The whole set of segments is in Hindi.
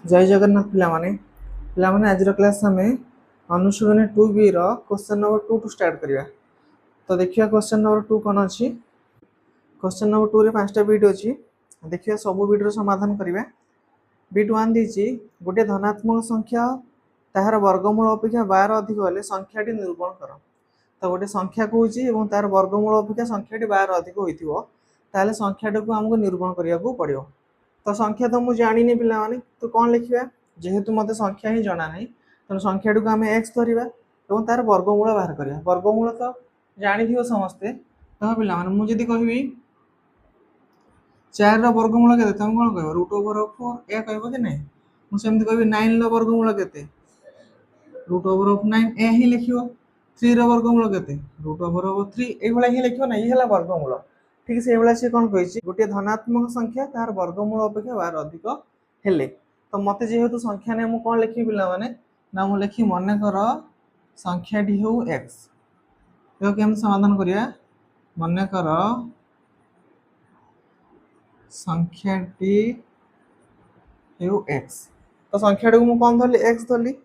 जय जगन्नाथ पिलामाने आज क्लास आम अनुशीलन 2B question number 2 to start करिया। तो देखिए क्वेश्चन नंबर 2 कौन अच्छी। क्वेश्चन नंबर 2 रे 5टा बिट अच्छी। देखिए सब बिट्र समाधान करिवे। बिट 1 दीची गोटे धनात्मक संख्या ताहार वर्गमूल अपेक्षा 12 अधिक हेले संख्याटी निरूपण कर। तो गोटे संख्या कहूँ और तार वर्गमूल अपेक्षा संख्याटी 12 अधिक होइथिबो ताले संख्याटी को हमको निरूपण करिया को पड़ियो। तो संख्या तो मुझे जानी पिलाने तो कौन लिखा जेहेतु मत संख्या ही जना ना तेणु संख्याटी को आम एक्स धरवा और तार वर्गमूल बाहर करवा। वर्गमूल तो जानी थी समस्ते। तो पिला मुझे कहबी 4 वर्गमूल के तुम कौन कह रूट ओवर ऑफ 4 या कह कि नहीं मुझे कहबी 9 वर्गमूल के रूट ओवर ऑफ 9 ए ही लिख 3 वर्गमूल के रूट ओवर ऑफ 3 ये ही लिख ना ये वर्गमूल। ठीक से भाई सी कौन कही गोटे धनात्मक संख्या तार वर्गमूल अपेक्षा 12 अधिक हेले। तो मत जेहेतु संख्या नहीं मुझे कौन लिखी पिला माने ना मुझे लिखी मन कर संख्याटी हो एक्स। तो केम समाधान करिया मन कर संख्याटी हो एक्स। तो संख्याटी को मुझे कौन धरली एक्स धरली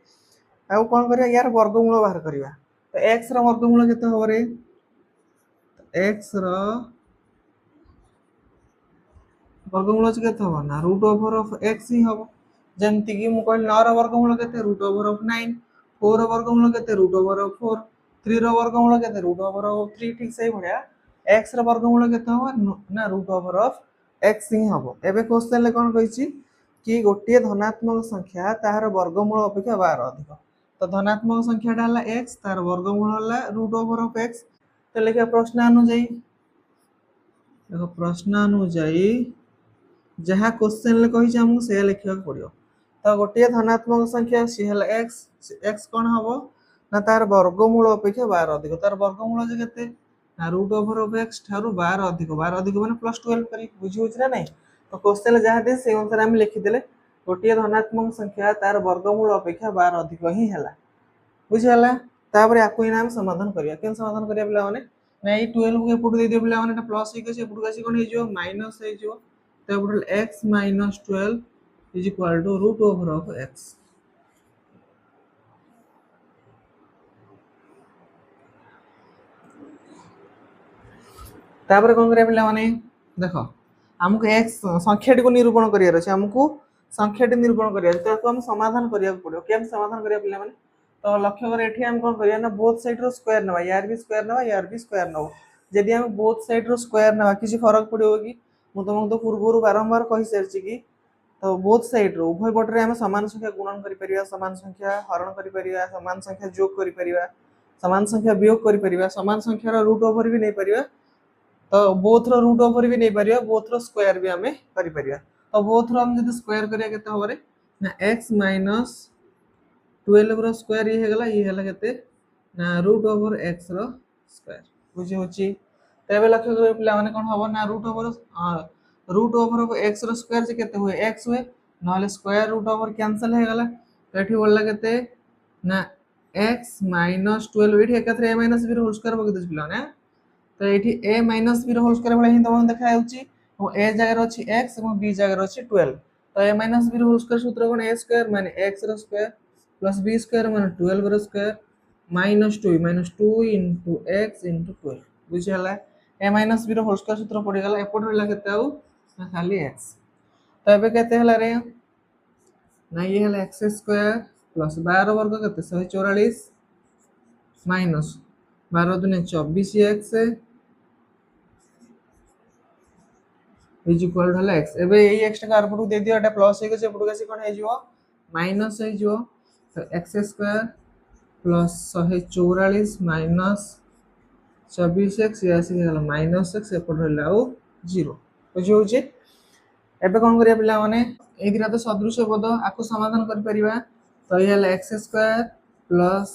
आउ कौन करिया यार वर्गमूल बाहर करिया। तो एक्स रो वर्गमूल केते हो रे एक्स रो वर्गमूल अच्छे के ना रूट ओवर ऑफ एक्स ही हम जमती कि मुझे कहली 9 वर्गमूल के रूट ओवर ऑफ 9 4 वर्गमूल के रूट ओवर ऑफ 4 3 वर्गमूल के रूट ओवर ऑफ 3। ठीक से भाया एक्स वर्गमूल के ना रूट ओवर ऑफ एक्स ही हम। एवं क्वेश्चन कौन कही कि गोटे धनात्मक संख्या तार वर्गमूल अपेक्षा 12 अधिक। तो धनात्मक संख्याटा है एक्स तार वर्गमूल है रूट ओवर ऑफ एक्स। तो लिखा प्रश्न अनुजाई देखो प्रश्न अनुजाई जहाँ क्वेश्चन कही आमको से लिखा पड़ो। तो गोटे धनात्मक संख्या सी है एक्स एक्स कौन हम ना तार वर्गमूल अपेक्षा 12 अधिक तार वर्गमूल के रूट ओवर ऑफ एक्स ठारू 12 अधिक 12 अधिक मैंने +12 कर बुझी ना नहीं। तो क्वेश्चन जहाँ दे से अनुसार आम लिखिदे गोटे धनात्मक संख्या तार वर्गमूल अपेक्षा 12 अधिक ही है बुझीगला। तापर आपको आम समाधान करिया केन समाधान करिया पिला माने ना ये 12 को एपटू दे दियो पिला माने प्लस होके से एपटू आसी कोन हे जो माइनस हे जो। तो x - 12 is equal to root over of x। तापर कौन करिया पिला माने देखो हमको x संख्याटी को निरूपण करियार अछि हमको संख्याटी निरूपण करियार तो हम समाधान करिया पड़ो। केम समाधान करिया पिला माने तो लक्ष्य कर एठी हम कोन करिया ना बोथ साइड रो स्क्वायर नवा यार भी स्क्वायर नवा यार भी स्क्वायर नवा। जदि हम बोथ साइड रो स्क्वायर नवा किसी फरक पड़ो कि मु तुमको तो पूर्व बारंबार कहि सारछि कि तो बोथ साइड रो उभय पटे आम सामान संख्या गुणन कर सामान संख्या हरण कर सामान संख्या जोग कर सामान संख्या वियोग कर सामान संख्यार रूट ओवर भी नहीं पार। तो बोथ रो रूट ओवर भी नहीं पार बोथ रो स्क्वायर भी आम कर। तो बोथ रो हम जब स्क्वायर करिया केते हबरे ना x - 12 रो स्क्वायर ये हेगला ये हला केते ना रूट ओवर x रो स्क्वायर बुझी होची। तबे लक्ष्य कर पिला माने कोन हबो ना रूट ओवर ऑफ x रो स्क्वायर से केते हुए x हुए नहले स्क्वायर रूट ओवर कैंसिल हे गला। तो एठी बोलला केते ना x - 12 एठी एकथरे a - b रो होल स्क्वायर बगे दिस पिला ना। तो एठी a - b रो होल स्क्वायर भले ही तमन देखा होची और a जगह रो अछि x और b जगह रो अछि 12। तो a - b रो होल स्क्वायर सूत्र कोन a स्क्वायर माने x रो स्क्वायर प्लस b स्क्वायर माने 12 रो स्क्वायर -2 into x into 12 बुझी हला। a - b रो होल स्क्वायर सूत्र पड़ी गला एपट रहला केते आउ खाली x। तो ये कहते हैं रे ना ये है एक्स स्क्वायर प्लस 12 वर्ग के 144 माइनस 12 दूने 24 x is equal to x. एबे ये एक्स का आरपटू दे दियो एटा प्लस हे के एपटू के कोन हे जिवो माइनस हे जिवो। तो x square plus 144 minus 24 x ये आसी गेला माइनस एक्स एपट रहला ओ 0 बुझी होची। एबे कौन करिया पिला माने ए दिरा तो सदृश पद आको समाधान कर परिबा। तो ये हला x square plus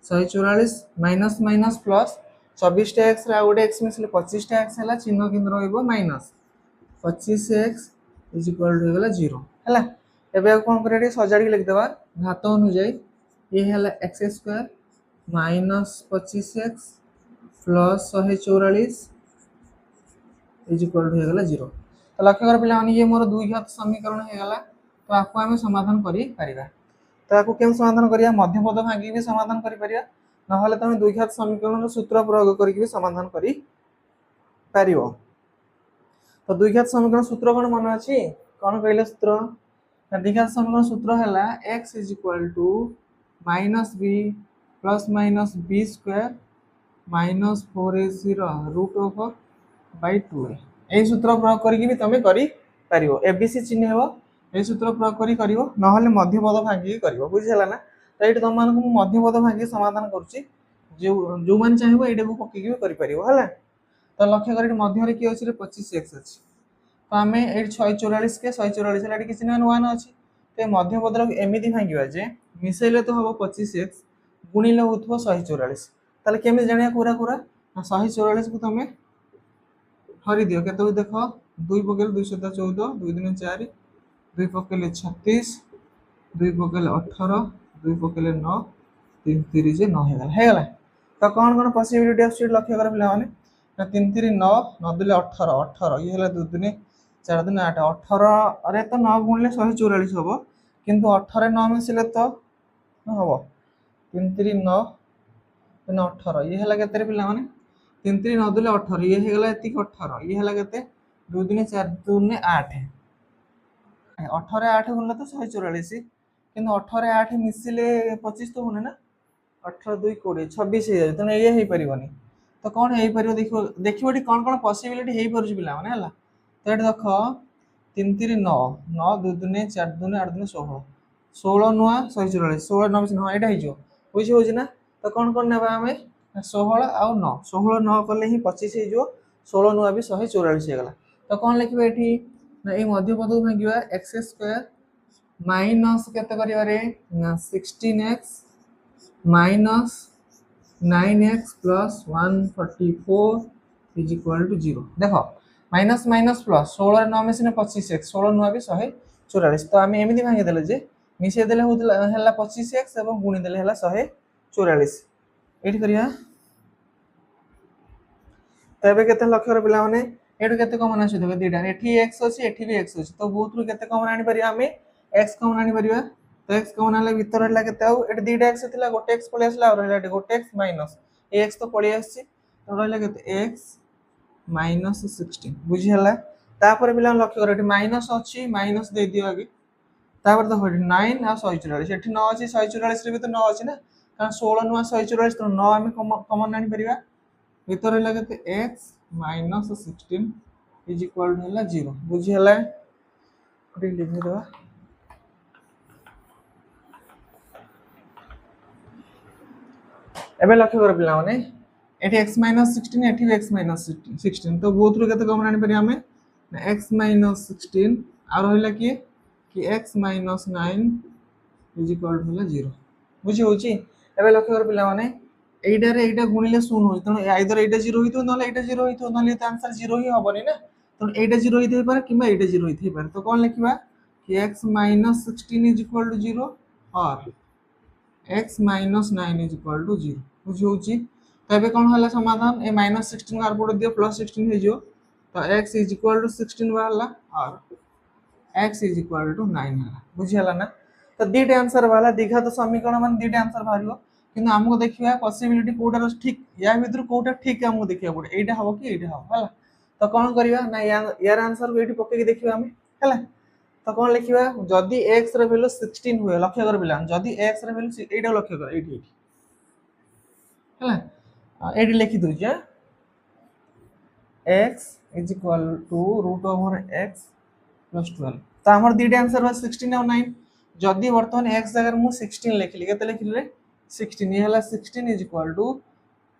144 minus minus plus 24 टा x रा गोटे x मिसले 25 टा x हला चिन्ह केंद्र रहइबो minus 25x is equal to गेला 0 हला। एबे कौन करिया सजाडी लिख देबा घात अनुଯାयी ये हला x square minus 25x plus 144 is equal to गेला 0। तो लक्ष्य कर पिला ये मोर 2 घात समीकरण हे गला। तो आपको आम समाधान करि परिबा। तो आपको केम समाधान करिया मध्यपद भांगी भी समाधान करि परिया नहले तुम द्विघात समीकरण सूत्र प्रयोग करके भी समाधान करि परिबो। तो द्विघात समीकरण सूत्र कौन मन अच्छी कौन कहले सूत्र द्विघात समीकरण सूत्र है x is equal to minus B plus minus B square minus 4ac root over by 2a यही सूत्र प्रयोग करके भी तुम कर एबीसी चिन्ह हो यही सूत्र प्रयोग करी करिवो नहले मध्यपद भांगी करिवो बुझिला ना। तो ये तुम मानक मध्यपद भांगी समाधान करुच्ची जो मैंने चाहिए ये पकईकी भी कर। तो लक्ष्य कर मध्य किए अच्छे 25x अच्छी तो आम ये 144 के 144 है किसी ना वन अच्छी तो मध्यपद एमती भांगा जे मिसेले तो हम 25x गुणिले हो 144 ताले केमी जाना पूरा पूरा 144 को तुम हरी दियो के देख 2 पकड़े 214 2 दिन 4 2 पकड़े 36 2 पकड़े 18 2 पकड़े 9 3 3 9 होगा। तो कौन कौन पॉसिबिलिटी आस लक्ष्य कर पे 3 3 9 9 दिले 18 18 ये 2 दिन 4 दिन 8 18 रे तो 9 गुणिले 144 हम किंतु 18 9 मिसिले तो हम 3 3 9 18 ये है के पे 3 3 9 दिले 18 ये होगा ये 18 ये है के 2 दिन 4 2 दिन 8 18 8 गुणिले तो 144 किंतु 18 8 मिसिले 25 तो होने ना 18 2 20 26 हो तेना ये हो पारनि। तो कौन हो पार देखिए कौन कौन पॉसिबिलिटी हो पारे पे है। तो ये देख 3 3 9 9 2 दिन 4 दिन 8 दिन 16 16 नुआ 144 16 9 हाँ यहाँ हो बुझी हो ना। तो कौन कौन ना आम 16 आउ 9 16 9 कले ही 25 हो 16 नुआ भी 144 होगा। तो कौन लिखे ये ये मध्यपद को भांगा एक्स स्क्वायर माइनस केते करिवारे 16x minus 9x plus 144 is equal to 0 देख माइनस माइनस प्लस 16 9 मिसिने 25x 16 नुआ भी 144 तो आम एमती भांगी देले जे मिसई देले होला 25x एवं गुणी देले हला 144 एठी करिया। तो एबे केते लक्ष्य कर पिला माने एठु केते कॉमन आसी देखो दीटा एठी x अछि एठी भी x अछि तो बोथ रु केते कॉमन आनी परिया हमें x कॉमन आनी परिया। तो x कॉमन आले भीतर हला केते आउ एठी दीटा x थिला गोटे x पळे आसला और हला गोटे x माइनस ए x तो पळे आसी तो रहला केते x माइनस 16 बुझी हला। तापर पिला लक्ष्य कर एठी माइनस अछि माइनस दे दियो आगे तापर देखो 9 आ 144 एठी 9 अछि 144 रे भी तो 9 अछि ना कारण 16 नुआ 144 तो 9 आमे कॉमन आनी परिया भीतर हला केते x minus 16 is equal to हला 0 बुझी हला कोठी लिखि दवा। एबे लक्ष्य कर पिला माने एठी x माइनस 16 एठी भी x माइनस 16 तो बोथ रु केते कॉमन आनी परिया हमें x माइनस 16 आ रहला कि x minus 9 is equal to हला 0 बुझी होची। एबे लक्ष्य कर पिला माने एटा रे एटा गुणिले 0 होई तनो आइदर एटा 0 होइतो नले एटा 0 होइतो नले तो आंसर 0 ही होबनी ना तो एटा 0 होइते पारे किबा एटा 0 होइते पारे। तो कौन लिखिबा कि x minus 16 is equal to 0 और x minus 9 is equal to 0 बुझी होची। तो एबे कौन हला समाधान ए माइनस 16 आर पड़ दियो प्लस 16 हे जो तो x इज इक्वल टू 16 वाला और x इज इक्वल टू 9 हला बुझी हला ना। तो दीटा आंसर वाला द्विघात समीकरण मान दीटा आंसर बाहरियो किंतु हमको देखिया पॉसिबिलिटी कोटा ठीक या भीतर कोटा ठीक हमको देखिया पड़े एटा हबो कि एटा हबो हला। तो कौन करिया ना यार आंसर को एठी पके के देखिबा हमें हला। तो कौन लिखिबा जदी x रे वैल्यू 16 हुए लक्ष्य कर बिलान जदी x रे वैल्यू एटा लक्ष्य कर एठी हला एठी लिखि दउ जे x is equal to root over x plus 12 तो हमर दीटा आंसर बा 16 और 9 जदी वर्तमान x जगह मु 16 लिखली केते लिखली रे 16 ये हला 16 इज इक्वल टू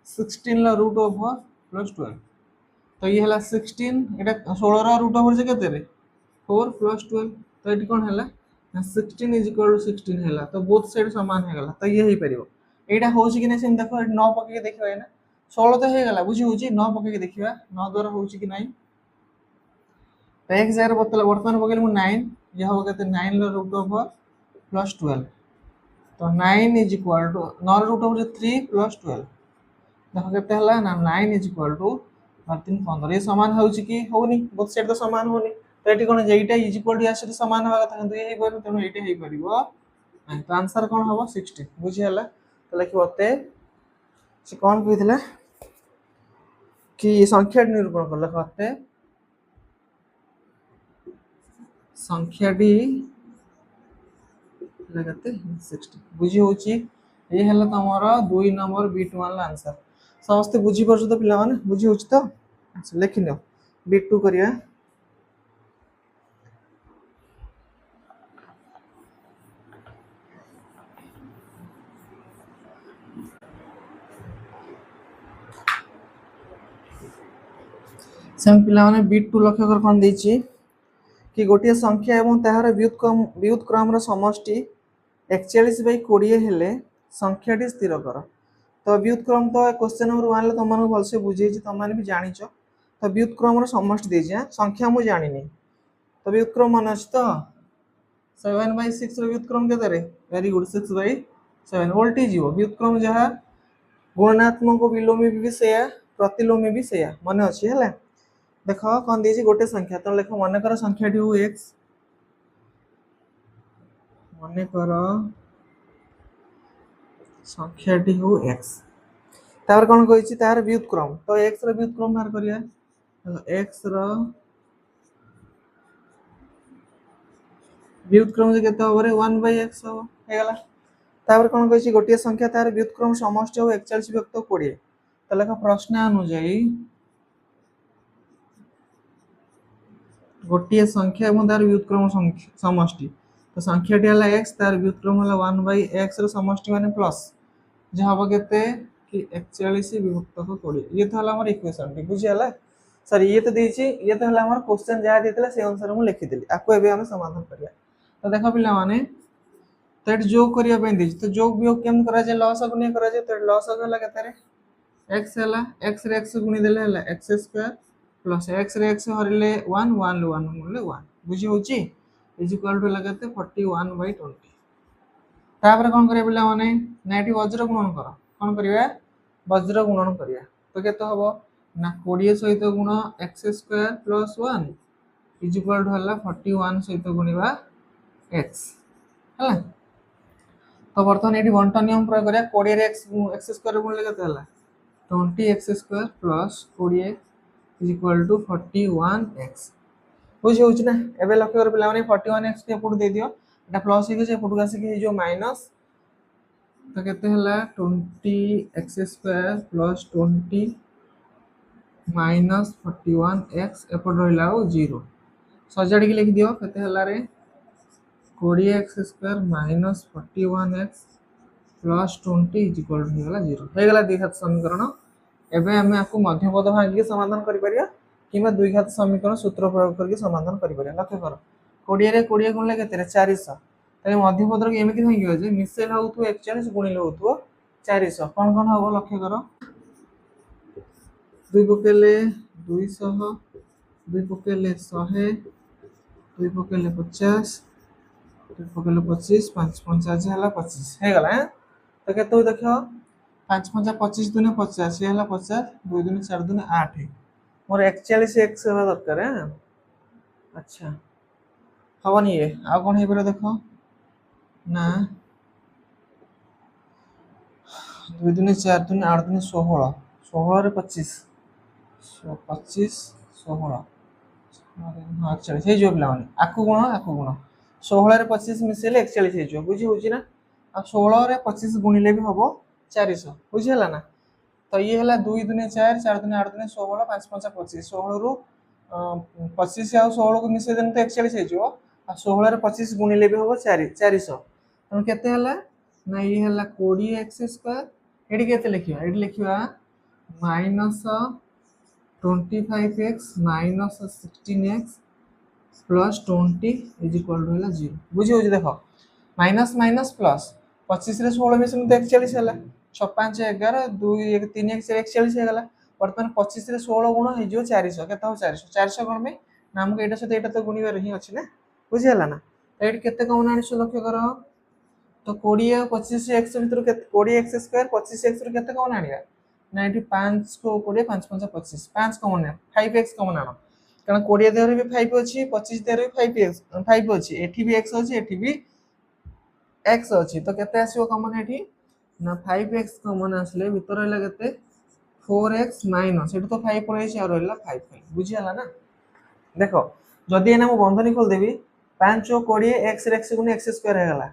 16 ला रूट ओवर प्लस 12 तो ये हला 16 एटा 16 रा रूट ओवर जे केते रे 4 प्लस 12 तो एटी कोन हला 16 इज इक्वल टू 16 हला तो बोथ साइड समान हे गला। तो ये ही परिबो एटा होची कि नै सेम देखो 9 पके के देखिबा ना 16 तो हे गला बुझी होची 9 पके के देखिबा 9 द्वारा होची कि नै तो x जगह बतला वर्तमान पकेल मु 9 ये हो केते 9 ला रूट ओवर प्लस 12 तो 9 is equal to 9 root over 3 plus 12 देखो केते हला ना 9 इज इक्वल टू 3 15 ये समान होची कि होनी बोथ साइड तो समान होनी तो ये कौन जेटा इज इक्वल टू या सहित समान हवा कथा किंतु ये पर तेणु ये हे परिबो नहीं तो आंसर कौन हम 60 बुझी हला तो लिखते से कौन कहते कि संख्या निरूपण कर लिखते संख्याटी लगते 60 बुझी होची ये हला तमरो 2 नंबर बिट 1 ला आंसर समस्त बुझी परछ तो पिला माने बुझी होची तो अच्छा लिखि नियो बिट 2 करिया सेम पिला माने बिट 2 लक्ष्य कर कोन देछि कि गोटे संख्या एवं ताहार व्युत्क्रम समष्टि 41/20 हेले संख्याटी स्थिर कर तो व्युत्क्रम तो क्वेश्चन नंबर 1 ले तुम भलसे बुझे तुम मैंने भी जानी तो व्युत्क्रम समष्टि देछि संख्या मु जानी तो व्युत्क्रम मन अछि तो 7/6 रो व्युत्क्रम केते रे वेरी गुड 6/7 उल्टी जीवो व्युत्क्रम जहा गुणात्मक विलोमी भी सेया प्रतिलोमी भी सेया मन अछि हला देखो कौन दीजिए गोटे संख्या तो लिख मन कर संख्याटी हो x मन कर संख्याटी हो x तार कौन कहिछि तार व्युत्क्रम तो x रो व्युत्क्रम बाहर करिया x रो व्युत्क्रम जे केते होरे 1/x हो हेगला तापर कौन कहिछि गोटे संख्या तार व्युत्क्रम समष्टि हो 41 व्यक्त 20 तो लिख प्रश्न अनुसार गोटे संख्या एवं तार व्युत्क्रम समष्टि तो संख्याटी हला x तार व्युत्क्रम हला 1/x रो समष्टि माने प्लस जे हबो केते कि 41 विभक्त 20 ये तो हला हमर इक्वेशन ठीक बुझी हला सर ये तो देछि ये तो हला हमर क्वेश्चन जहा देतला से अनुसार मु लिखि देली आको एबे हम समाधान करिया तो देखो पिला माने तो जोग करिया पे देछि तो जोग वियोग केम करा जे लॉस गुणिया करा जे तो लॉस हला केते रे x हला x रे x गुणी देले हला x² प्लस x रे x हरिले 1 1 1 मुले 1 बुझी होची इज इक्वल टू लगाते 41/20 तापर कोन करे पिला माने नेटी वज्र गुणन कर कोन करिया वज्र गुणन करिया तो केते हबो ना 20 सहित गुण x² plus 1 is equal to हला 41 सहित गुणिबा x हला तो बर्तन एटी बंटन नियम प्रयोग करिया 20 रे x² गुणले केते हला 20x² plus 20 is equal to 41x बुझी होची ना एबे लक्ष्य कर पिला माने 41x के पुट दे दियो एटा प्लस हे जे पुट गासी के जो माइनस तो केते हला 20x² प्लस 20 माइनस 41x एपट रहिला 0 सजाडी के लिख दियो केते हला रे 20x² minus 41x plus 20 is equal to होला 0 हे गला द्विघात समीकरण एबे हमें आपको मध्यपद भाग के समाधान करि परिया किबा द्विघात समीकरण सूत्र प्रयोग करके समाधान करि परिया लक्ष्य कर 20 रे 20 गुणले केते रे 400 तै मध्यपद रो एमिति होई गयो जे मिसेल होउथु 41 गुणिले होउथु 400 कोन हबो लक्ष्य कर दुई पकेले 200 दुई पकेले 100 दुई पकेले 50 दुई पकेले 25 5 50 हला 25 हे गला तो केते देखियो 5 5 25 दुने 50 ये हला 50 2 दुने 4 दुने 8 मोर 41x होबा दरकार है अच्छा हवनी ये आ कोन हे परे देखो ना 2 दुने 4 दुने 8 दुने 16 16 रे 25 25 16 हां 41 हे जो पिला माने आकु गुण 16 रे 25 मिसेले 41 हे जो बुझी होची ना आ 16 रे 25 गुणिले भी हबो 400 बुझी हला ना तो ये हला 2 दुने 4 4 दुने 8 दुने 16 5 5 25 16 रु 25 आ 16 को मिसे देन तो 41 हे जो आ 16 रे 25 गुणिले भी हबो 400 तो केते हला ना ये हला 20x² एडी केते लिखिया एडी लिखिया minus 25x minus 16x plus 20 is equal to हला 0 बुझी हो जे देखो माइनस माइनस प्लस 25 रे 16 मिसे तो 41 हला 6 5 11 2 1 3 1 41 हे गला वर्तमान 25 रे 16 गुण हे जो 400 केता हो 400 400 कोन में नाम को एटा से एटा तो गुणीबार ही अछि ना बुझी हला ना तो एट केते कौन आनिस लक्ष्य करो तो 20 और 25 x भीतर के 20x² 25x रो केते कौन आनिया 95 को 20 5 5 25 5 कौन है 5x कौन आनो कारण 20 देहरे भी 5 अछि 25 देहरे भी 5 अछि एठी भी x अछि एठी भी x अछि तो केते आसीबो कॉमन एठी ना 5x कॉमन आसले भीतर रहला केते 4x माइनस एठी तो 5 पळै छै और रहला 5 बुझी हला ना देखो जदि एना मु बंधनी खोल देबी 5 और 20 x रे x गुने x स्क्वायर हे गला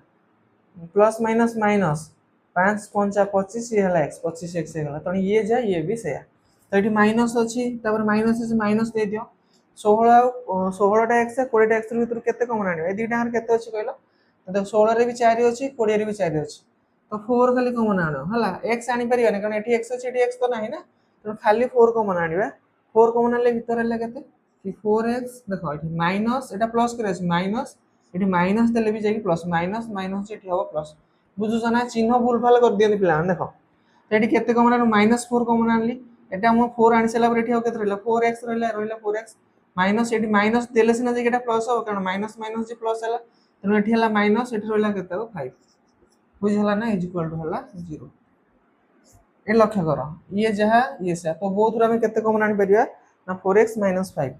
प्लस माइनस माइनस 5 5 25 ये हला x 25 x हे गला तो ये जा ये भी सेया तो ये माइनस अच्छी माइनस से माइनस दे दियो 16 टा x 20 टा x भीतर केते कॉमन आनिबा ए दीटा हार केते अछि कहलो तो 16 रे भी 4 अछि 20 रे भी 4 अछि तो 4 खाली कॉमन आनो हला x आनी परियाने कारण एठी x अछि एठी x तो नाही ना तो खाली 4 कॉमन आनिबा 4 कॉमन आले भीतर हला केते कि 4x देखो एठी माइनस एटा प्लस करे अछि माइनस एठी माइनस देले भी जाई प्लस माइनस माइनस एठी हो प्लस बुझु ना चिन्ह भूल भाल कर दियनि पिला देखो एठी केते कॉमन आनो -4 कॉमन आनली एटा हम 4 आनी सला पर एठी हो केते रहला 4x रहला 4x माइनस एठी माइनस देले सिना जे एटा प्लस हो कारण माइनस माइनस जे प्लस हला तनो एठी हला माइनस एठी रहला केते हो 5 बुझ हला ना इज इक्वल टू हला 0 ए लक्ष्य करो ये जहा ये से तो बोथ रे हम केते कॉमन आनी परिया ना 4x 5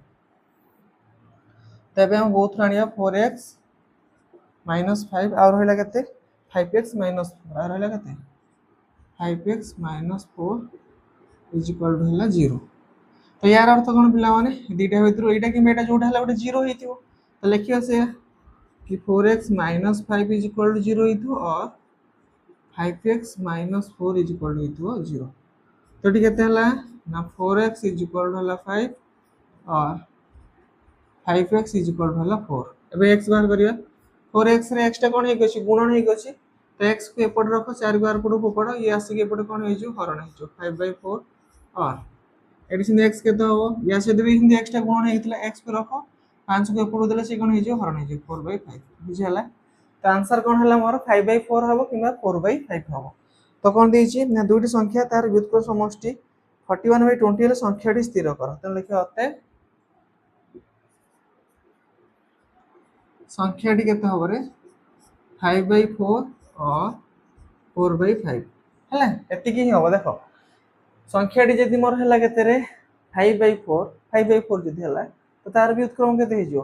तबे हम बोथ आनिया 4x -5 और रहला केते 5x - 4 और रहला केते 5x - 4 इज इक्वल टू हला 0 तो यार अर्थ कोन पिला माने दीटा भीतर एटा कि मेटा जोटा हला गोटे 0 हेतिबो तो लिखियो से कि 4x - 5 इज इक्वल टू 0 हेतिबो और 5x - 4 इज इक्वल टू हेतिबो 0 तो ठीक केते हला ना 4x इज इक्वल टू हला 5 और 5x इज इक्वल टू हला 4 एबे x बाहर करिया 4x रे x टा कोन हेक अछि गुणन हेक अछि तो x को एपड रखो 4 को आर पड को पड ये आसी के एपड कोन हे जो हरण हे जो 5/4 और एडी सिंध x केते हो या से भी हिंदी x टा गुणन हेतिला x को रखो 5 को एपड देले से कोन हे जो हरण हे जो 4/5 बुझी हला तो आंसर कोन हला मोर 5/4 हबो किबा 4/5 हबो तो कोन देछि ना दुईटी संख्या तार व्युत्क्रम समष्टि 41/20 हेले संख्याटी स्थिर कर त लिखियो अते संख्याटी केते हबो रे 5/4 और 4/5 हला एति की हबो देखो संख्याटी जदि मोर हला केते रे 5/4 जदि हला तो तार व्युत्क्रम केते हे जो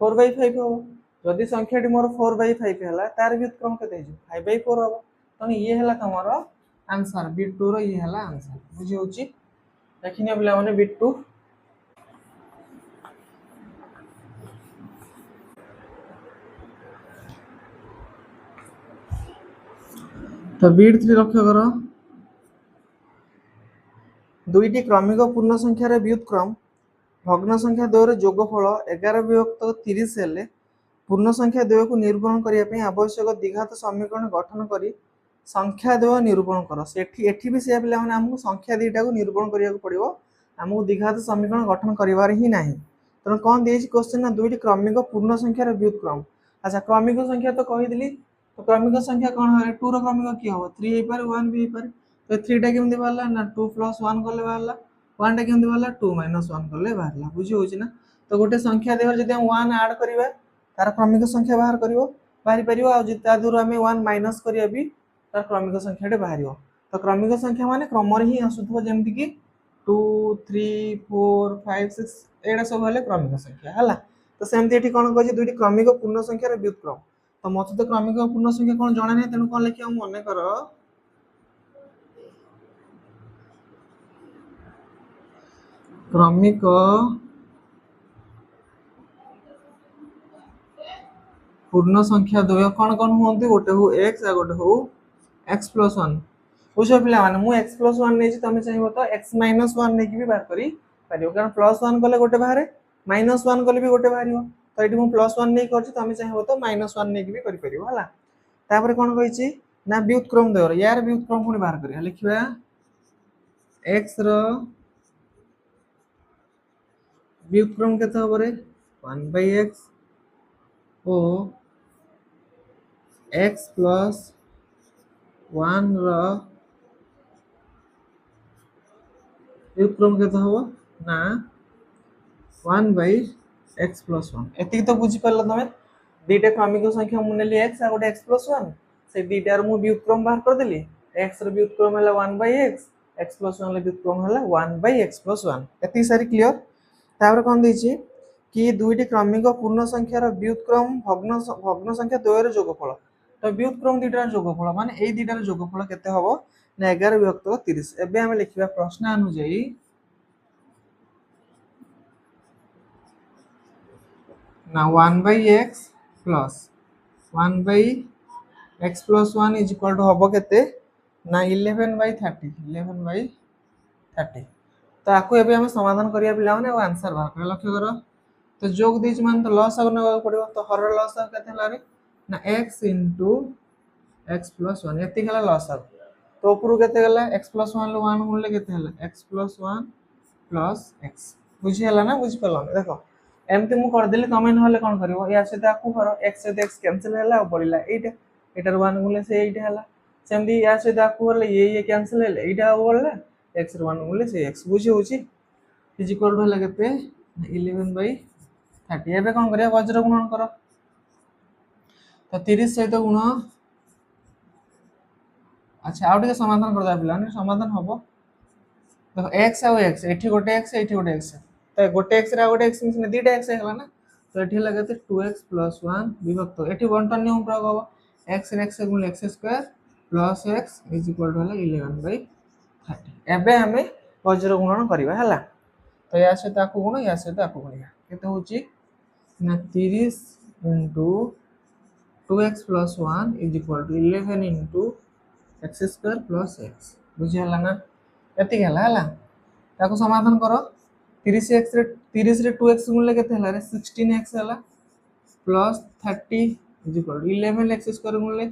4/5 हबो जदि संख्याटी मोर 4/5 हला तार व्युत्क्रम केते हे जो 5/4 हबो तो ये हला तमरो आंसर B2 रो ये हला आंसर बुझी होची देखिने बिला माने B2 तो B3 लक्ष्य करो दुईटी क्रमिक पूर्ण संख्या रे व्युत्क्रम भग्न संख्या द्वय रे जोगफल 11/30 हेले पूर्ण संख्या द्वय को निरूपण करिया पे आवश्यक द्विघात समीकरण गठन करी संख्या द्वय निरूपण करो सेठी एठी भी से पिला माने हमहु संख्या दुईटा को निरूपण करिया को पड़िबो हमहु द्विघात समीकरण गठन करिवार ही नाही तो कोन देछि क्वेश्चन ना दुईटी क्रमिक पूर्ण संख्या रे व्युत्क्रम अच्छा क्रमिक संख्या तो कहि दिली तो क्रमिक संख्या कोन है 2 रो क्रमिक की हो 3 हे पर 1 भी पर तो 3 टा केमदि बाहरला ना 2 + 1 करले बाहरला 1 टा केमदि बाहरला 2 - 1 करले बाहरला बुझी होछि ना तो गोटे संख्या देहर जदि हम 1 ऐड करिबा तार क्रमिक संख्या बाहर करिवो बाहरी परिवो आ जि ता दूर हमें 1 माइनस करिया भी तार क्रमिक संख्याटे बाहरिवो तो क्रमिक संख्या माने क्रम रे ही आसुथबो जेमति कि 2 3 4 5 6 एडा सब हले क्रमिक संख्या हला तो सेमति एठी कोन कहै छै दुईटी क्रमिक पूर्ण संख्या रे व्युत्क्रम तो मते तो क्रमिक पूर्ण संख्या कोन जणा नै तेनु कोन लिखिया मने करो क्रमिक पूर्ण संख्या द्वय कोन कोन होंती गोटे हो x आ गोटे हो x + 1 बुझो पिला माने मु x + 1 नै छी तमे चाहिबो तो x - 1 नै की भी बात करी पारियो कारण +1 कले गोटे बाहरे -1 कले भी गोटे बाहरियो तो एठी मु +1 नै करछि तमे चाहिबो तो -1 नै की भी करि परियो हला तापर कोन कहै छी ना व्युत्क्रम द्वय यार व्युत्क्रम कोन बाहर करिया लिखिबा x रो व्युत्क्रम केते हबो रे 1/x ओ x plus 1 रो व्युत्क्रम केते हबो ना 1/x plus 1 एति तो बुझी परल तमे दीटा क्रमिक संख्या मुनेली x आ गोटे x plus 1 से दीटा रो मु व्युत्क्रम बाहर कर देली x रो व्युत्क्रम हला 1/x x plus 1 रो व्युत्क्रम हला 1/x plus 1 एति सारी क्लियर तापर कोन दै छी कि दुईटी क्रमिक पूर्ण संख्यार व्युत्क्रम भग्न भग्न संख्या द्वयर जोगफल तो व्युत्क्रम दुईटार जोगफल माने एई दुईटार जोगफल केते हबो ना 11 विभक्त 30 एबे हम लिखिबा प्रश्न अनुଯାयी ना 1/x plus 1/x plus 1 is equal to हबो केते ना 11/30 11/30 तो आकु एबे हम समाधान करिया पिला माने आंसर बाहर कर लक्ष्य करो तो जोग दीज मान तो लॉस आग नेबा पड़िबो तो हर लॉस आग केते हला रे ना x x plus 1 एति हला लॉस आग तो ऊपर केते गला x plus 1 लो 1 गुणले केते हला x plus 1 plus x बुझी हला ना बुझी पलो देखो एमती मु कर देली तमे नहले कोन करिवो या से आकु कर x से x कैंसिल हला और पड़िला एटा एटार 1 गुणले से एटा हला सेमदी या से आकु हले ये कैंसिल हले एटा बोलले x र 1 गुणले से x बुझी होची इज इक्वल टू हला केते 11/30 एबे कोन करिया वज्र गुणन करो तो 30 सहित गुण अच्छा आउ टिके समाधान कर दा पिला ने समाधान हबो देखो x और x एठी गोटे x एठी गोटे x तो गोटे x रा गोटे x मिसने दीटा x हला ना तो एठी हला केते 2x + 1 विभक्त एठी बंटन नियम प्रयोग हबो x रे x गुण x² plus x is equal to हला 11/30 एबे हमें वज्र गुणन करबा हला तो या से ताकू गुण या से ताकू गुणिया केते होची ना 30 * 2x + 1 is equal to 11 * x² + x बुझी हला ना एति हला हला ताको समाधान करो 30x रे 30 रे 2x गुणले केते हला रे 16x हला plus 30 is equal to 11x² गुणले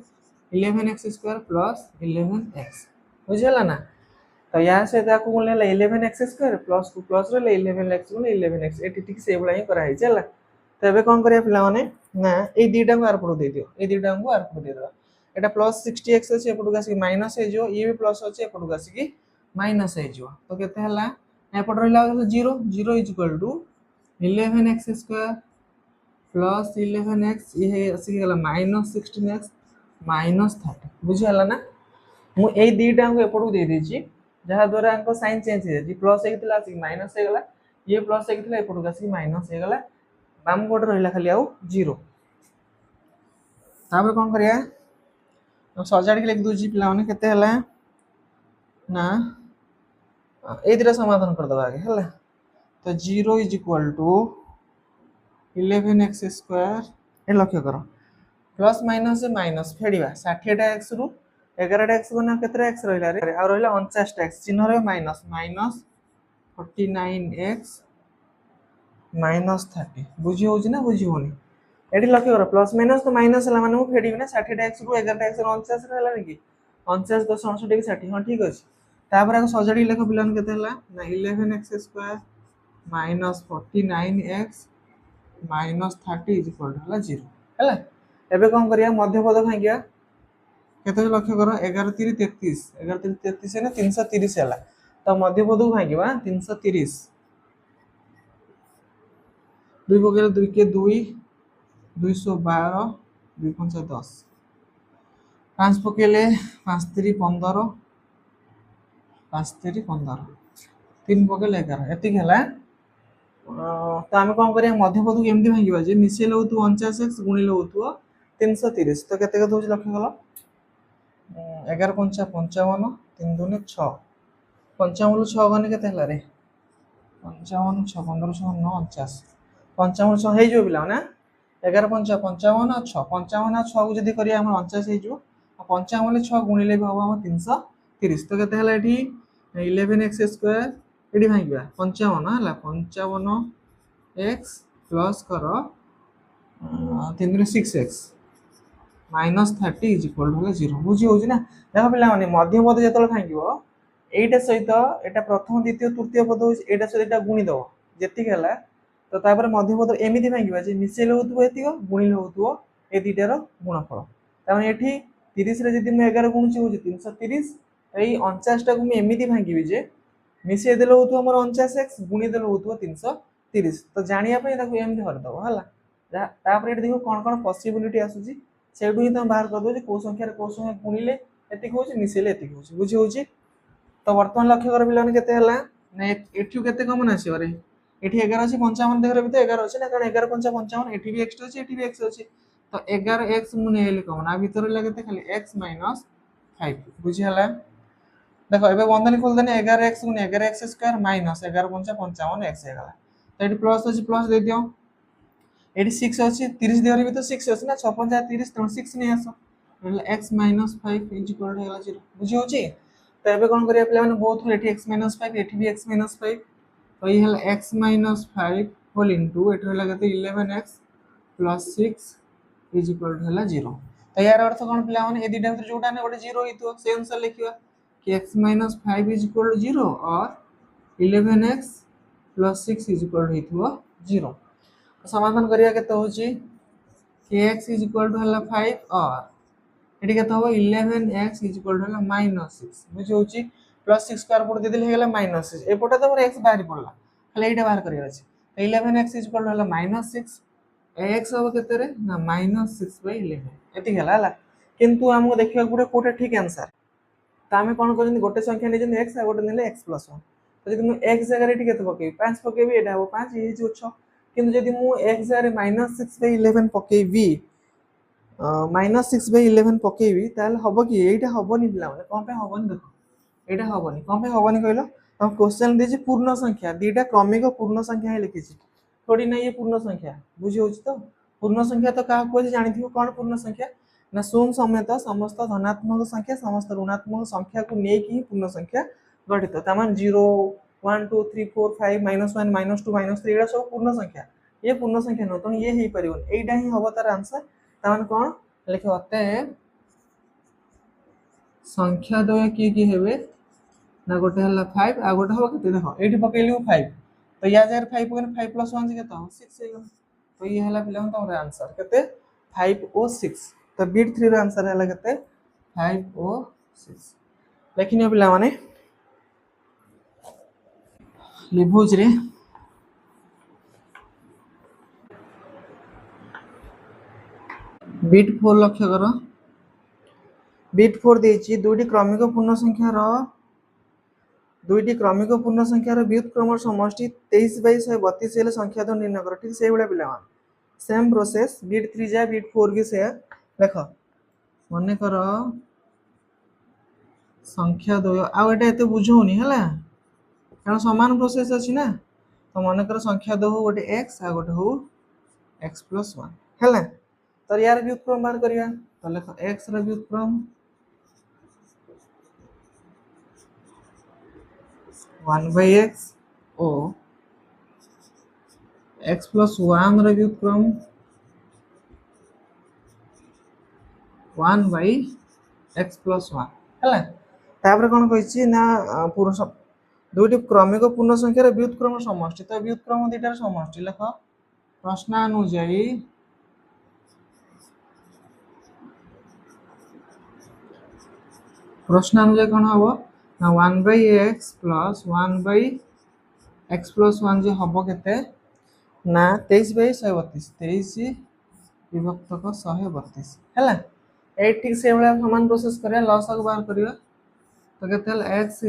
11x² प्लस 11x बुझी हला ना तो यहाँ से ताको गुणले हला 11x² प्लस को प्लस रे 11x गुण 11x एटी ठीक से बळा ही करा है चला तो एबे कोन करिया पिला माने ना ए दीटा को आर पडो दे दियो ए दीटा को आर पडो दे दो एटा प्लस 60x अछि एपटो गासी माइनस हे जो ये भी प्लस अछि एपटो गासी की माइनस हे जो तो केते हला एपट रहला 0 0 is equal to 11x² plus 11x ये अछि गेला माइनस 16x माइनस 30 बुझी हला ना मु ए दीटा को एपटो दे देछि जहा द्वारा अंक साइन चेंज हे जी प्लस हे थिला अछि माइनस हे गेला ये प्लस हे थिला एपटो गासी माइनस हे गेला बाम कोड रहला खाली आउ 0 तापर कोन करिया तो सजाडी के लिख दूजी पिला माने केते हला ना ए दिरा समाधान कर दबा आगे हला तो 0 इज इक्वल टू 11x² ए लक्ष्य करो प्लस माइनस माइनस फेडिबा 60 टा x रु 11 टा x बना केतरा x रहला रे आ रहला 49 टा x चिन्ह रे माइनस माइनस 49x माइनस 30 बुझी होची ना बुझी होनी एठी लक्ष्य करो प्लस माइनस तो माइनस हला माने मु फेडिबी ना 60 टा x रु 11 टा x 49 रे हला नेकी 49 10 69 के 60 हां ठीक अछि तापर आको सजाडी लेख पिलान केते हला ना 11x² minus 49x minus 30 is equal to हला 0 हला एबे कोन करिया मध्य पद खाइया केते लक्ष्य करो 11 3 33 11 3 33 है ना 330 हला तो मध्य पद को खाइबा 330 2 बगल 2 के 2 212 2 5 10 5 पकेले 5 3 15 5 3 15 3 पकेले 11 एति हला तो आमे कोन करिया मध्य पद को एमदी भांगिबा जे मिसेल होतु 49x गुणिले होतु 330 तो केते केते होची लक्ष्य कलो 11 5 55 3 2 6 55 6 गने केते हला रे 55 6 15 6 9 49 55 6 हे जो बिला ना 11 5 55 6 55 6 को जदी करिया हम 49 हे जो 55 6 गुणिले भी हबो हम 330 तो केते हला एठी 11x² एडी भांगिबा 55 हला 55x प्लस करो 3 6x minus 30 is equal to 0 बुझी होची ना देखो पिला माने मध्य पद जेतल भांगिबो एटा सहित एटा प्रथम द्वितीय तृतीय पद होची एटा सहित एटा गुणी दबो जेति हला तो तापर मध्य पद एमिति भांगिबा जे मिसेल होतबो एतिको गुणिले होतबो ए दिटार गुणफल तामाने एठी 30 रे जदी म 11 गुणची होची 330 एई 49 टा को म एमिति भांगिबी जे मिसे देलो होतबो हमर 49x गुणी देलो होतबो 330 तो जानिया पई ताको एमिति हर दबो हला तापर एठी देखो कोन कोन पॉसिबिलिटी आसुची सेडु ही त बाहर कर दो जे को संख्या रे को संख्या गुणिले एतिक होची मिसेले एतिक होची बुझी होची तो वर्तमान लक्ष्य कर बिलन केते हला ने एठु केते कमन आसीबो रे एठी 11 अछि 55 देखरे भी तो 11 अछि ना कारण 11 पंचा 55 एठी भी x अछि एठी भी x अछि तो 11x मु नेले कमन आ भीतर लगते खाली x - 5 बुझी हला देखो एबे बंधनी खोल देने 11x गुने 11x स्क्वायर माइनस 11 पंचा 55 x हे गला तो एठी प्लस अछि प्लस दे दियो एठी 6 अछि 30 देहरे भी तो 6 अछि ना 6 पंचा 30 तो 6 नै आसो એટલે x - 5 इक्वल टू 0 बुझी होची तो एबे कोन करिया प्ले माने बोथ एठी x - 5 एठी भी x - 5 तो ये हल x - 5 होल इनटू एठी होला कते 11x plus 6 is equal to होला 0 तो यार अर्थ कोन प्ले माने ए दिटा भीतर जोटा ने गोटे 0 हितो से अनुसार लिखिबा कि x - 5 इज इक्वल टू 0 और 11x plus 6 is equal to हितो 0 समाधान करिया केते होची कि x इज इक्वल टू होला 5 और एठी केते हो 11x इज इक्वल टू होला -6 बुझी होची प्लस 6 स्क्वायर पड़ दे देले हे गेला -6 ए पटा तो x बाहर पड़ला खाली एटा बाहर करिया अछि 11x इज इक्वल टू होला -6 x हो केते रे ना -6/11 एति गेला हला किंतु हमको देखिया गुटे कोटे ठीक आंसर त आमे कोन करजन गोटे संख्या नै जन x आ गोटे नेले x + 1 तो जदि मु x जगह रे केते पकेबी 5 पकेबी एटा हो 5 ये जो 6 किंतु जदि मु x जगह रे -6/11 पकेबी -6/11 पकेबी ताल हबो कि एटा हबोनी पिला माने कोन पे हबोनी देखो एटा हबोनी कोन पे हबोनी कहलो हम क्वेश्चन देछि पूर्ण संख्या दीटा क्रमिक पूर्ण संख्या है लिखिछि थोड़ी ना ये पूर्ण संख्या बुझी होछि तो पूर्ण संख्या तो का को जानि थिबो कोन पूर्ण संख्या ना शून्य समेत समस्त धनात्मक संख्या समस्त ऋणात्मक संख्या को ने की पूर्ण संख्या गठित तमान 0 1 2 3 4 5 -1 -2 -3 एडा सब पूर्ण संख्या ये पूर्ण संख्या न तो ये ही परिबन एटा ही हबो तार आंसर तमान कोन लिखो अते संख्या दो की हेबे ना गोटे हला 5 आ गोटे हो केते देखो एठी पकेलियो 5 तो या जगह 5 पकन 5 + 1 केते हो 6 हे गला तो ये हला पिला तमरे आंसर केते 5 ओ 6 तो बीट 3 रो आंसर हला केते 5 ओ 6 लेकिन पिला माने लिभुज रे बीट 4 लक्ष्य करो बीट 4 देछि दुईटी क्रमिक पूर्ण संख्या रो दुईटी क्रमिक पूर्ण संख्या रो व्युत्क्रम समष्टि 23/132 हेले संख्या तो निर्णय करो ठीक सेही बडा पिला मान सेम प्रोसेस बीट 3 जा बीट 4 भी से देखो मने करो संख्या दो आ एटा एते बुझोनी हला कारण समान प्रोसेस अछि ना तो मने करो संख्या दो हो गोटे x आ गोटे हो x + 1 हला तो यार व्युत्क्रम बार करिया तो लिखो x रो व्युत्क्रम 1/x ओ x + 1 रो व्युत्क्रम 1/x + 1 हला तापर कोन कहिछि ना पूर्ण दुईटी क्रमिक पूर्ण संख्या रो व्युत्क्रम समष्टि तो व्युत्क्रम दुईटार समष्टि लिखो प्रश्नानुसारी कोन हबो ना 1/x + 1/x + 1 जे हबो केते ना 23/132 23 विभक्त को 132 हला ए ठीक से वाला समान प्रोसेस करे लॉग बाहर करियो तो केते x *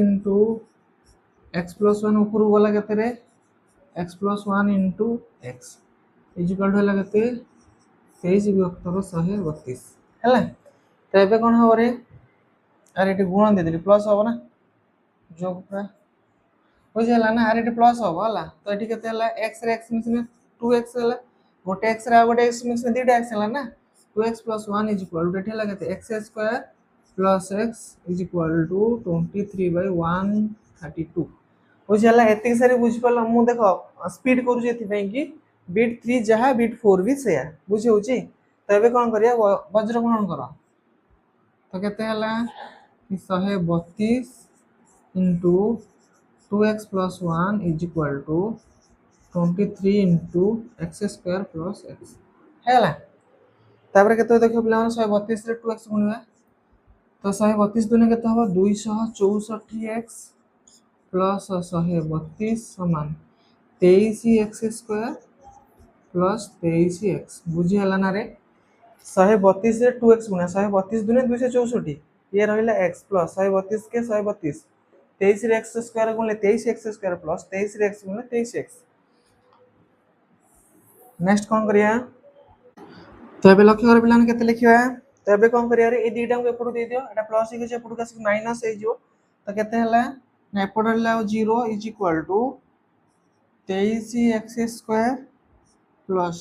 x + 1 ऊपर वाला केते रे x + 1 * x is equal to होला केते 23 विभक्त को 132 हला तो एबे कोन हो रे अरे एटी गुण दे देली प्लस हो ना जोग पूरा बुझला ना अरे एटी प्लस हो हला तो एटी केते हला x रे x मिक्स में 2x हला गोटे x रे आ गोटे x मिक्स में दीटा x हला ना 2x + 1 is equal to eighty हला केते x² + x is equal to 23/132 बुझला एति सारी बुझ पला मु देखो स्पीड करू जेति पई कि बीट 3 जहा बीट 4 भी सेया बुझी होची तो एबे कोन करिया वज्र गुणन करो तो केते हला 132 into 2x + 1 is equal to 23 into x² plus x हैला तापर केते देखो पिला 132 रे 2x गुणिबा तो 132 दुने केते हो 264x plus 132 समान 23x² plus 23x बुझी हला ना रे 132 रे 2x गुणा 132 दुने 264 ये रहिला x plus 132 के 132 23 रे x² गुणले 23x² plus 23 रे x गुणले 23x नेक्स्ट कौन करिया तो एबे लक्ष्य कर पिलाने केते लिखिबा तो एबे कौन करिया रे ए दुईटा को एपटू दे दियो एटा प्लस हे जे एपटू कासी माइनस हे जो तो केते हला ना एपट हला 0 is equal to 23x square plus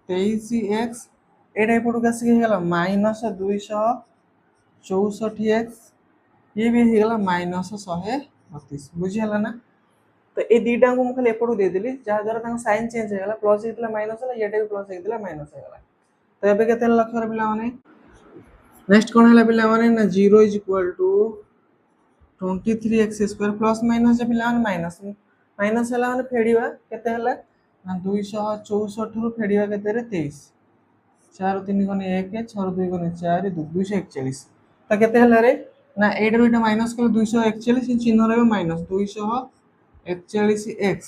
23x एटा एपटू कासी हे गला माइनस 264x ये भी हे गला माइनस 132 बुझी हला ना तो ए दुईटा को खाली एपटू दे देली जहाँ द्वारा तांको साइन चेंज हे गला प्लस हेतला माइनस हला एटा भी प्लस हेतला माइनस हे गला तो एबे केते लक्ष्य कर पिला माने नेक्स्ट कौन है पिला माने ना 0 is equal to 23x square plus minus जे पिला माने माइनस माइनस हला माने फेडीबा केते हला ना 264 रु फेडीबा केते रे 23 4 3 गुणे 1 6 2 गुणे 4 241 तो केते हला रे ना 8 रु इटा माइनस कर 241 चिन्ह रहबे माइनस 241x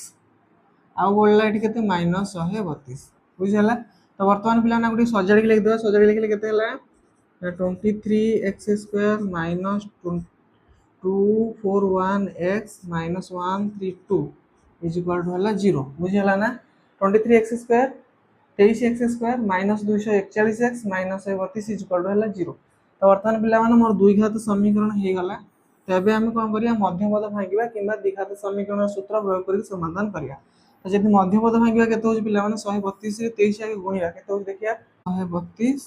आ बोलला एटी केते माइनस 132 बुझला तो वर्तमान पिला ना गुडी सजाडी लिख दो सजाडी लिखले केते हला 23x square minus 241x minus 132 is equal to हला 0 बुझला ना 23x square 23x square minus 241x minus 132 is equal to हला 0 तो वर्तमान पिला माने मोर दुई घात समीकरण हे गला तबे हम कोन करिया मध्यपद भांगिबा किबा द्विघात समीकरण सूत्र प्रयोग करी समाधान करिया तो जदि मध्यपद भांगिबा केते होज पिला माने 132 रे 23 आगे गुणिया केते होज देखिया 132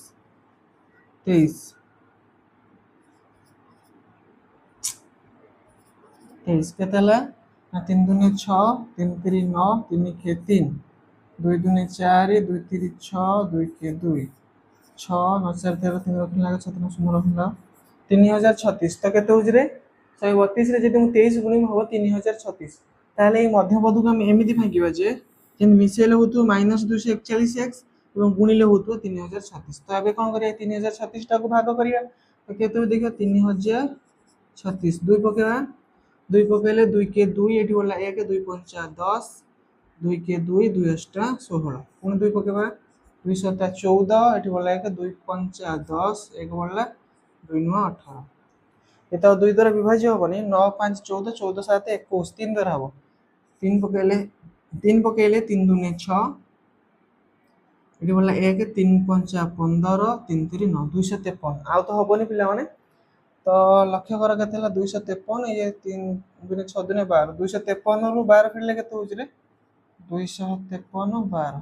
23 23 केते हला 3 दुने 6 3 3 9 3 के 3 2 दुने 4 2 3 6 2 के 2 6 9 4 13 3 रखला 6 3 0 रखला 3036 तो केते होज रे 132 रे जदि 23 गुणी हो 3036 ताले ए मध्यपद को हम एमिति भांगिबा जे जेन मिसेले होतु -241x एवं गुणिले होतु 3036 तो एबे कोन करिया 3036 टा को भाग करिया तो केते देखियो 3036 दुई पकेबा दुई पकेले 2 के 2 एठी बोला 1 2 5 10 2 के 2 2 अष्टा 16 पुन दुई पकेबा 2 7 14 एठी बोला 1 2 5 10 1 बोला 2 9 18 ये तो 2 द्वारा विभाज्य होबनी 9 5 14 14 7 21 3 द्वारा हबो 3 पकेले 3 दुने 6 एठी बोला 1 3 5 15 3 3 9 253 आउ तो हबनी पिला माने तो लक्ष्य कर केते 253 ये 3 गुने 6 दुने 12 253 रु 12 फेडले केते होज रे 253 12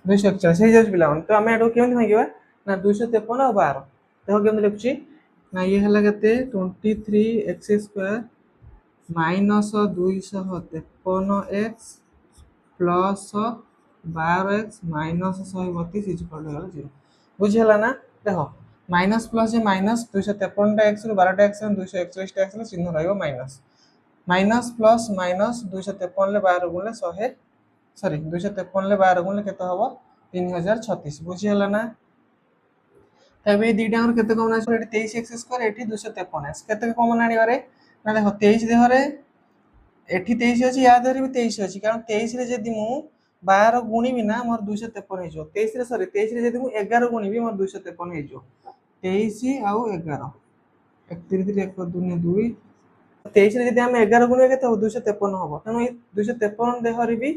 241 हे जज पिला माने तो हमें एडो केमन भागिबा ना 253 और 12 देखो केमन लिखुची ना ये हला केते 23x square minus 253x plus 12x minus 132 is equal to 0 बुझला ना देखो माइनस प्लस जे माइनस 253 टा x रु 12 टा x 241 टा x चिन्ह रहइबो माइनस माइनस प्लस माइनस 253 ले 12 गुणले 100 सॉरी 253 ले 12 गुणले केते हबो 3036 बुझिहला ना तबे दीटा और केते कॉमन आछो एटी 23x स्क्वायर एटी 253x केते कॉमन आनी रे ना देखो 23 देह रे एठी 23 अछि या देहरे भी 23 अछि कारण 23 रे जदी मु 12 गुणिबी ना मोर 253 हेजो 23 रे सॉरी 23 रे जदी मु 11 गुणिबी मोर 253 हेजो 23 आउ 11 1 3 3 1 2 2 23 रे जदी हम 11 गुणिबे केते 253 हबो तनो 253 देहरे भी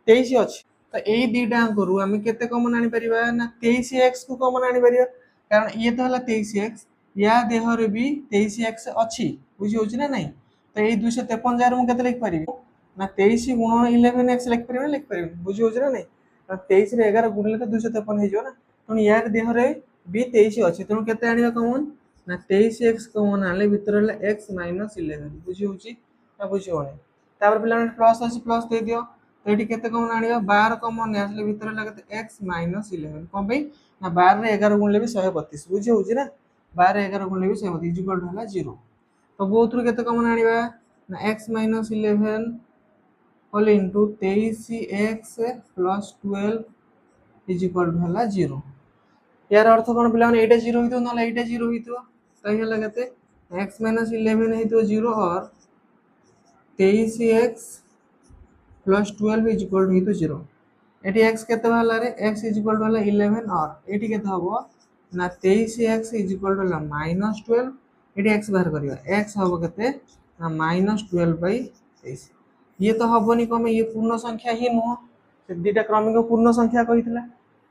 23 अछि तो एई दीटा करू हम केते कॉमन आनी परिबा ना 23x को कॉमन आनी परिबा कारण ये तो हला 23x या देहरे भी 23x अछि बुझी होछि ना नहीं तो ये 253 जार मु केते लिख परिबी ना 23 गुणन 11x लिख परिबे लिख परिबे बुझी होछि ना नहीं 23 रे 11 गुणले तो 253 हे जो ना तो यार देहरे भी 23 अछि तो केते आनिबा कॉमन ना 23x कॉमन आले भीतर हला x - 11 बुझी होछि ना बुझी होने तापर पिला प्लस अछि प्लस दे दियो तो एटी केते कॉमन आनिबा 12 कॉमन आसले भीतर हला केते x - 11 कोन बे ना 12 रे 11 गुणले भी 132 बुझी होछि ना 12 11 गुणले भी 132 इक्वल टू हला 0 तो बोथ रु केते कॉमन आनिबा ना x - 11 whole into 23x plus 12 is equal to हला 0 यार अर्थ कोन पिला माने एटा 0 हितो न एटा 0 हितो तो हे हला केते x - 11 हितो 0 और 23x plus 12 is equal to हितो 0 एटी x केते हला रे x इज इक्वल टू हला 11 और एटी केते हबो ना 23x इज इक्वल टू हला -12 एटी x बाहर करियो x हबो केते ना -12/23 ये तो हबोनी कमे ये पूर्ण संख्या ही नुह से दुटा क्रमिक पूर्ण संख्या कही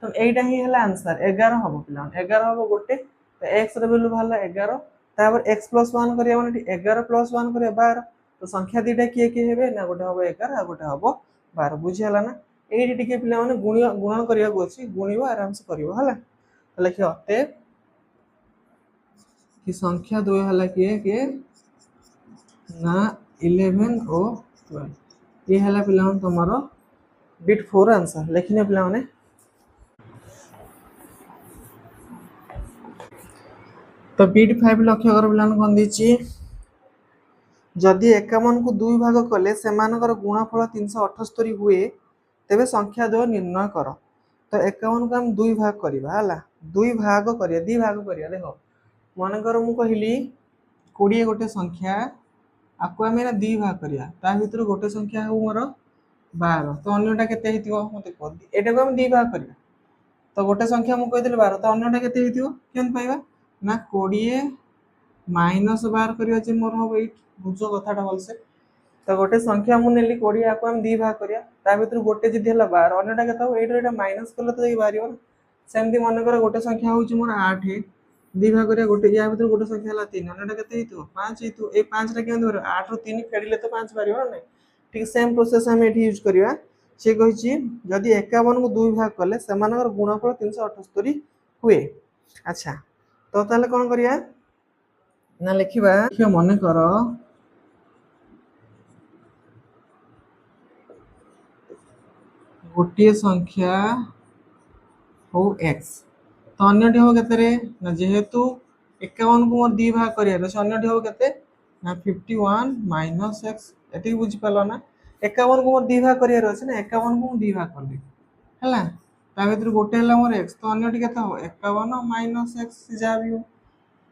तो यहीटा ही है आंसर 11 हम पे 11 हम गोटे तो एक्स वैल्यू बाहर 11 तापर एक्स प्लस 1 करिया माने 11 प्लस 1 करिया 12 तो संख्या दुटा किए किए हेबे ना गोटे हम 11 आ गोटे हम 12 बुझीगला ना ये टिके पिला माने गुणन करिया को अछि गुणिबो आराम से करिवो हला तो लिखियो अतएव कि संख्या दो हला किए ना 11 और 12 ये हला पिला तुमरो बिट 4 आंसर लिखिने पिला माने तो बिट 5 लक्ष्य कर पिला कोन दिछि जदि 51 को दुई भाग कले सेमानकर गुणफल 378 हुए तेबे संख्या दो निर्णय कर तो 51 को हम दुई भाग करबा हला दुई भाग करिया दी भाग करिया देखो मनकर मु कहली 20 गोटे संख्या आको आमे ना दी भाग करिया ता भीतर गोटे संख्या हो मोर 12 तो अन्यटा केते हितियो मते कह एटा को हम दी भाग करिया तो गोटे संख्या मु कहिदेले 12 तो अन्यटा केते हितियो केन पाइबा ना 20 माइनस 12 करिया जे मोर हो 8 बुझो कथाटा बोलसे तो गोटे संख्या मु नेली 20 आको हम दी भाग करिया ता भीतर गोटे जदी हला 12 अन्यटा केते हो 8 रे एटा माइनस करले तो जाई बारियो ना सेमती मन कर गोटे संख्या होची मोर 8 दी भाग करिया गोटे या भीतर गोटे संख्या हला 3 अन्यटा केते हितियो 5 हितियो ए 5 रे केन धर 8 रो 3 फेडिले तो 5 बारियो ना ठीक सेम प्रोसेस हम एठी यूज करिया से कहिछि जदि 51 को दुई भाग कले सेमानकर गुणफल 378 हुए अच्छा तो ताले कोन करिया ना लिखिबा क्यों मन कर गोटे संख्या हो x तो अन्यटी हो केते रे ना जेहेतु 51 को मोर दी भाग करिया रे अन्यटी हो केते ना 51 माइनस x एति बुझि पालो ना 51 को मोर दी भाग करिया रे अछि ना 51 को दी भाग कर दे हला ता भीतर गोटे हला मोर x तो अन्यटी केते हो 51 माइनस x जा भी हो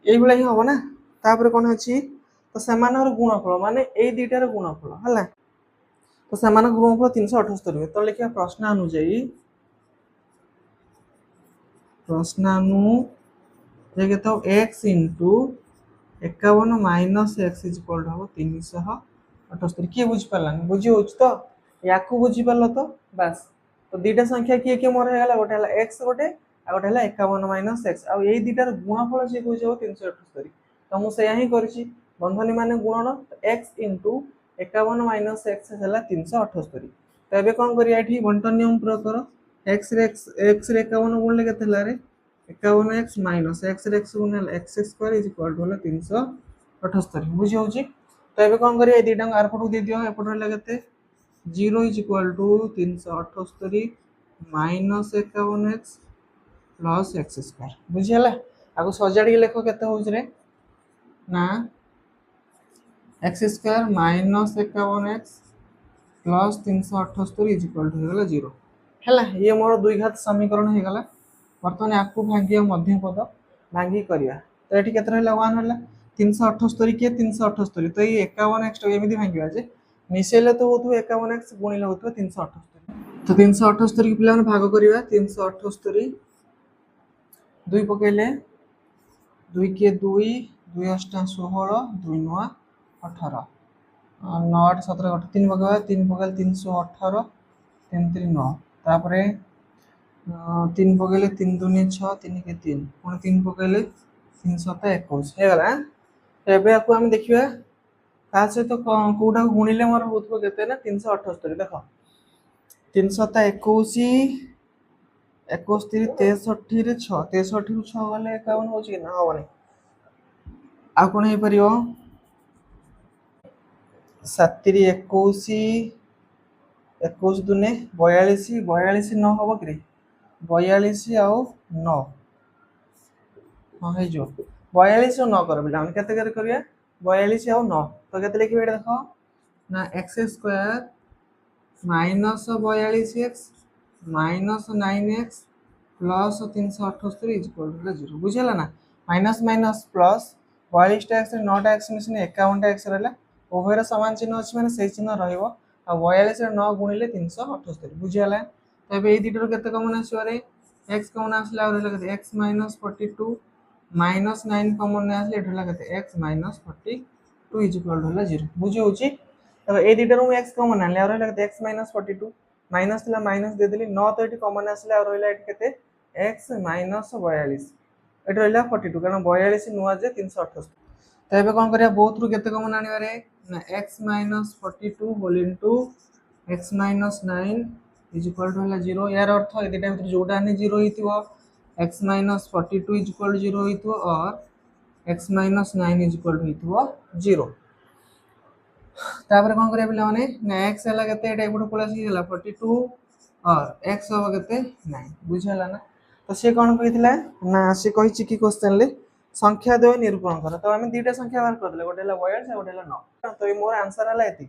एई बेला ही हो ना तापर कोन अछि तो सेमानर गुणफल माने एई दुटार गुणफल हला तो सेमानर गुणफल 378 हुए तो लिखिया प्रश्न अनुଯାयी जे तो x into 51 minus x is equal to 378 किए बुझ पालानी बुझी होछ तो याकू बुझी पालो तो बस तो दुटा संख्या किए किए मोर हेला गोटे हला x गोटे आ गोटे हला 51 माइनस x आ एई दुटार गुणफल जे कहै छै 378 तो मु से यही करछि बंधनी माने गुणन x इंटू 51 माइनस x हला 378 तो एबे कोन करिया एठी बंटन नियम प्रयोग करो x रे 51 गुणले केते हला रे 51x माइनस x रे x गुणले x square is equal to 378 बुझी होछि तो एबे कोन करिया ए दुटा आर पटु दे दियो ए पटु हला केते 0 is equal to 378 minus 51x plus x square बुझी हला आगो सजाडी लेखो केते होछ रे ना x square minus 51x plus 378 is equal to हो गला 0 हला ये मोर दुई घात समीकरण हे गला वर्तमान आपको भांगिया मध्य पद भांगी करिया तो एठी केते रहला 1 हला 378 के 378 तो ये 51x तो एमिति भांगिया जे मिसेले तो होतु 51x गुणिले होतु 378 तो 378 के पिलान भाग करिया 378 दुई पकेले 2 के 2 2 8 16 2 9 18 9 8 17 3 पकेबा 3 पकेल 318 3 3 9 तापरे 3 पकेले 3 2 6 3 के 3 पुणी 3 पकेले 3 7 21 हे गला एबे आकु हम देखिबा का से तो कोडा गुणिले मोर होतबो केते ना 378 देखो 3 7 21 61 63 रे 6 63 रु 6 गले 51 होची कि ना होबनी आ कोन हे परियो 7 रे 21 21 दुने 42 42 न होबो कि 42 आउ 9 हां हे जो 42 और 9 करबिला हम केते कर करिया 42 आउ 9 तो केते लिखिबे एटा देखो ना x square minus 42x minus 9x plus 378 is equal to 0 बुझला ना माइनस माइनस प्लस 42 टा x 9 टा x मिसिने 51 टा x रहला उभयर समान चिन्ह अछि माने सेही चिन्ह रहइबो आ 42 रे 9 गुणिले 378 बुझियाला तबे ए दिटर केते कमन आसीबो रे x कमन आसला और रहला केते x - 42 - 9 कमन आसले एठ रहला केते x - 42 इज इक्वल टू 0 बुझि होची तबे ए दिटर मु x कमन आले और रहला केते x - 42 माइनस थिला माइनस दे देली 9 तो एटी कॉमन आसला और रहला एटी केते x माइनस 42 एटी रहला 42 कारण 42 नुआ जे 378 तो एबे कोन करिया बोथ रु केते कॉमन आनी बारे ना x minus 42 whole into x minus 9 is equal to होला 0 यार अर्थ एदी टाइम जोटा आनी 0 हितिबो x minus 42 is equal to 0 हितिबो और x minus 9 is equal to हितिबो 0 तापर कोन करिया पिला माने ना x हला केते एटा एपटो पळा सी गेला 42 और x होबो केते 9 बुझला ना तो से कोन कहितला ना से कहिछि कि क्वेश्चन ले संख्या द्वय निरूपण कर तो आमे दुईटा संख्या बाहर कर देले गोटे हला 42 और गोटे हला 9 तो ये मोर आंसर हला एति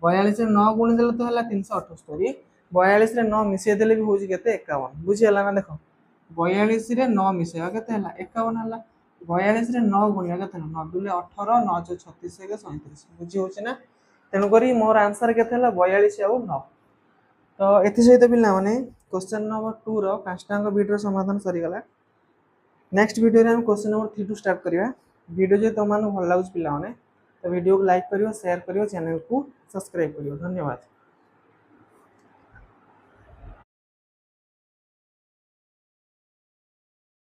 42 रे 9 गुणी देले तो हला 378 42 रे 9 मिसे देले भी होजी केते 51 बुझला ना देखो 42 रे 9 मिसेवा केते हला 51 हला 42 रे 9 गुणिया केते 9 दुले 18 9 जो 36 के 37 बुझी होची ना तेनु करी मोर आंसर केते हला 42 और 9 तो एथि सहित पिला माने क्वेश्चन नंबर 2 रो पांचटांग वीडियो समाधान सरी गला नेक्स्ट वीडियो रे हम क्वेश्चन नंबर 3 टू स्टार्ट करिया वीडियो जे तमानु भल लागुच पिला माने तो वीडियो को लाइक करियो शेयर करियो चैनल को सब्सक्राइब करियो धन्यवाद।